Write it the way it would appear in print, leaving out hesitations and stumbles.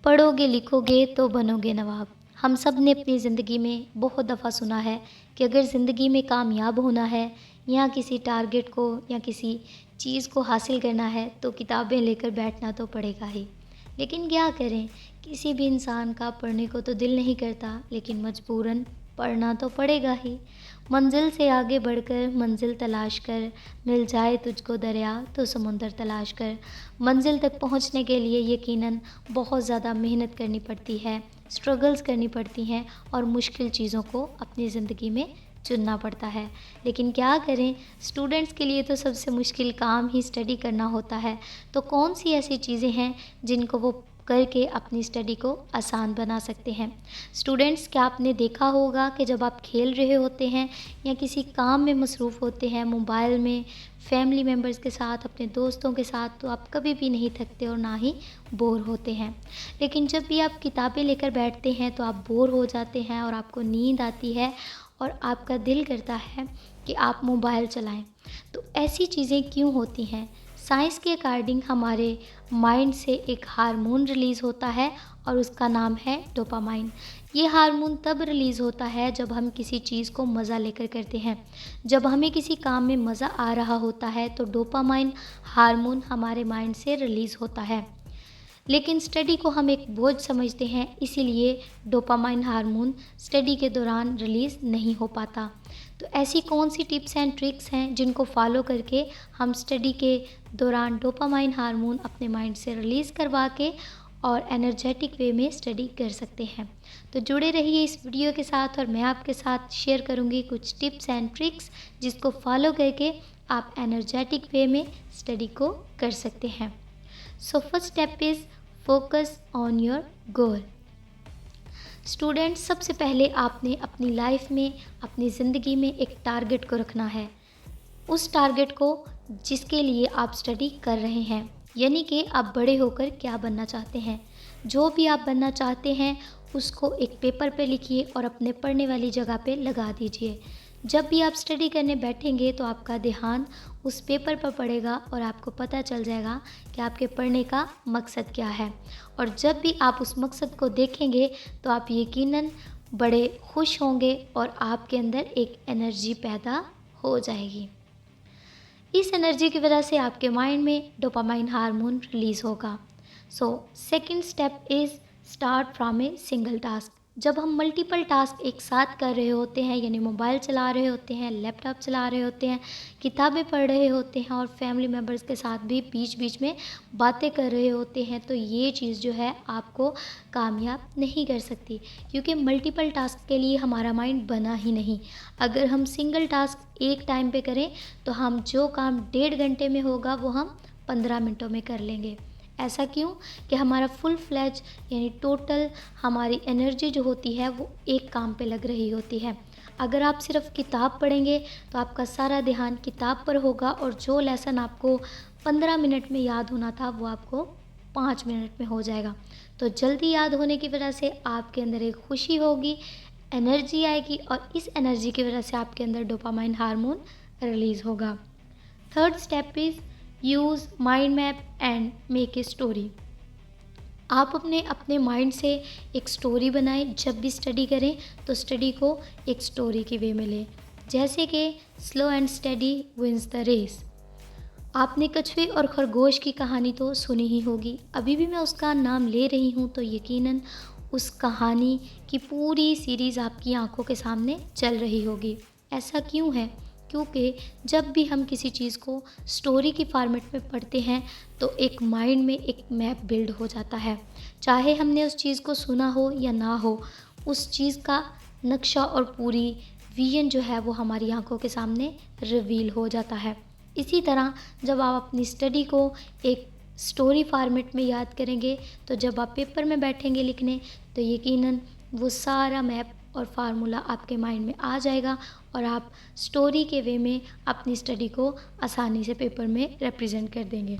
पढ़ोगे लिखोगे तो बनोगे नवाब। हम सब ने अपनी ज़िंदगी में बहुत दफ़ा सुना है कि अगर ज़िंदगी में कामयाब होना है या किसी टारगेट को या किसी चीज़ को हासिल करना है तो किताबें लेकर बैठना तो पड़ेगा ही। लेकिन क्या करें, किसी भी इंसान का पढ़ने को तो दिल नहीं करता, लेकिन मजबूरन पढ़ना तो पड़ेगा ही। मंजिल से आगे बढ़कर मंजिल तलाश कर, मिल जाए तुझको दरिया तो समुंदर तलाश कर। मंजिल तक पहुंचने के लिए यकीनन बहुत ज़्यादा मेहनत करनी पड़ती है, स्ट्रगल्स करनी पड़ती हैं और मुश्किल चीज़ों को अपनी ज़िंदगी में चुनना पड़ता है। लेकिन क्या करें, स्टूडेंट्स के लिए तो सबसे मुश्किल काम ही स्टडी करना होता है। तो कौन सी ऐसी चीज़ें हैं जिनको वो करके अपनी स्टडी को आसान बना सकते हैं। स्टूडेंट्स, क्या आपने देखा होगा कि जब आप खेल रहे होते हैं या किसी काम में मसरूफ़ होते हैं, मोबाइल में, फैमिली मेम्बर्स के साथ, अपने दोस्तों के साथ, तो आप कभी भी नहीं थकते और ना ही बोर होते हैं। लेकिन जब भी आप किताबें लेकर बैठते हैं तो आप बोर हो जाते हैं और आपको नींद आती है और आपका दिल करता है कि आप मोबाइल चलाएं। तो ऐसी चीज़ें क्यों होती हैं? साइंस के अकॉर्डिंग हमारे माइंड से एक हार्मोन रिलीज़ होता है और उसका नाम है डोपामाइन। ये हार्मोन तब रिलीज़ होता है जब हम किसी चीज़ को मज़ा लेकर करते हैं। जब हमें किसी काम में मज़ा आ रहा होता है तो डोपामाइन हार्मोन हमारे माइंड से रिलीज़ होता है। लेकिन स्टडी को हम एक बोझ समझते हैं, इसीलिए डोपामाइन हार्मोन स्टडी के दौरान रिलीज़ नहीं हो पाता। तो ऐसी कौन सी टिप्स एंड ट्रिक्स हैं जिनको फॉलो करके हम स्टडी के दौरान डोपामाइन हार्मोन अपने माइंड से रिलीज़ करवा के और एनर्जेटिक वे में स्टडी कर सकते हैं। तो जुड़े रहिए इस वीडियो के साथ और मैं आपके साथ शेयर करूंगी कुछ टिप्स एंड ट्रिक्स जिसको फॉलो करके आप एनर्जेटिक वे में स्टडी को कर सकते हैं। So first step is focus on your goal. Students, सबसे पहले आपने अपनी लाइफ में, अपनी ज़िंदगी में एक टारगेट को रखना है। उस टारगेट को जिसके लिए आप स्टडी कर रहे हैं, यानी कि आप बड़े होकर क्या बनना चाहते हैं। जो भी आप बनना चाहते हैं उसको एक पेपर पे लिखिए और अपने पढ़ने वाली जगह पे लगा दीजिए। जब भी आप स्टडी करने बैठेंगे तो आपका ध्यान उस पेपर पर पड़ेगा और आपको पता चल जाएगा कि आपके पढ़ने का मकसद क्या है। और जब भी आप उस मकसद को देखेंगे तो आप यकीनन बड़े खुश होंगे और आपके अंदर एक एनर्जी पैदा हो जाएगी। इस एनर्जी की वजह से आपके माइंड में डोपामाइन हार्मोन रिलीज़ होगा। So second step is start from a single task. जब हम मल्टीपल टास्क एक साथ कर रहे होते हैं, यानी मोबाइल चला रहे होते हैं, लैपटॉप चला रहे होते हैं, किताबें पढ़ रहे होते हैं और फैमिली मेम्बर्स के साथ भी बीच बीच में बातें कर रहे होते हैं, तो ये चीज़ जो है आपको कामयाब नहीं कर सकती, क्योंकि मल्टीपल टास्क के लिए हमारा माइंड बना ही नहीं। अगर हम सिंगल टास्क एक टाइम पे करें तो हम जो काम 1.5 घंटे में होगा वो हम 15 मिनटों में कर लेंगे। ऐसा क्यों? कि हमारा फुल फ्लैज यानी टोटल हमारी एनर्जी जो होती है वो एक काम पे लग रही होती है। अगर आप सिर्फ किताब पढ़ेंगे तो आपका सारा ध्यान किताब पर होगा और जो लेसन आपको 15 मिनट में याद होना था वो आपको 5 मिनट में हो जाएगा। तो जल्दी याद होने की वजह से आपके अंदर एक खुशी होगी, एनर्जी आएगी और इस एनर्जी की वजह से आपके अंदर डोपामाइन हार्मोन रिलीज़ होगा। Third step is use mind map and make a story. आप अपने माइंड से एक स्टोरी बनाएं। जब भी स्टडी करें तो स्टडी को एक स्टोरी की वे में लें, जैसे कि slow and steady wins the race. आपने कछुए और खरगोश की कहानी तो सुनी ही होगी। अभी भी मैं उसका नाम ले रही हूँ तो यकीनन उस कहानी की पूरी सीरीज़ आपकी आंखों के सामने चल रही होगी। ऐसा क्यों है? क्योंकि जब भी हम किसी चीज़ को स्टोरी की फॉर्मेट में पढ़ते हैं तो एक माइंड में एक मैप बिल्ड हो जाता है। चाहे हमने उस चीज़ को सुना हो या ना हो, उस चीज़ का नक्शा और पूरी विजन जो है वो हमारी आंखों के सामने रिवील हो जाता है। इसी तरह जब आप अपनी स्टडी को एक स्टोरी फॉर्मेट में याद करेंगे तो जब आप पेपर में बैठेंगे लिखने तो यकीनन वो सारा मैप और फार्मूला आपके माइंड में आ जाएगा और आप स्टोरी के वे में अपनी स्टडी को आसानी से पेपर में रिप्रेजेंट कर देंगे।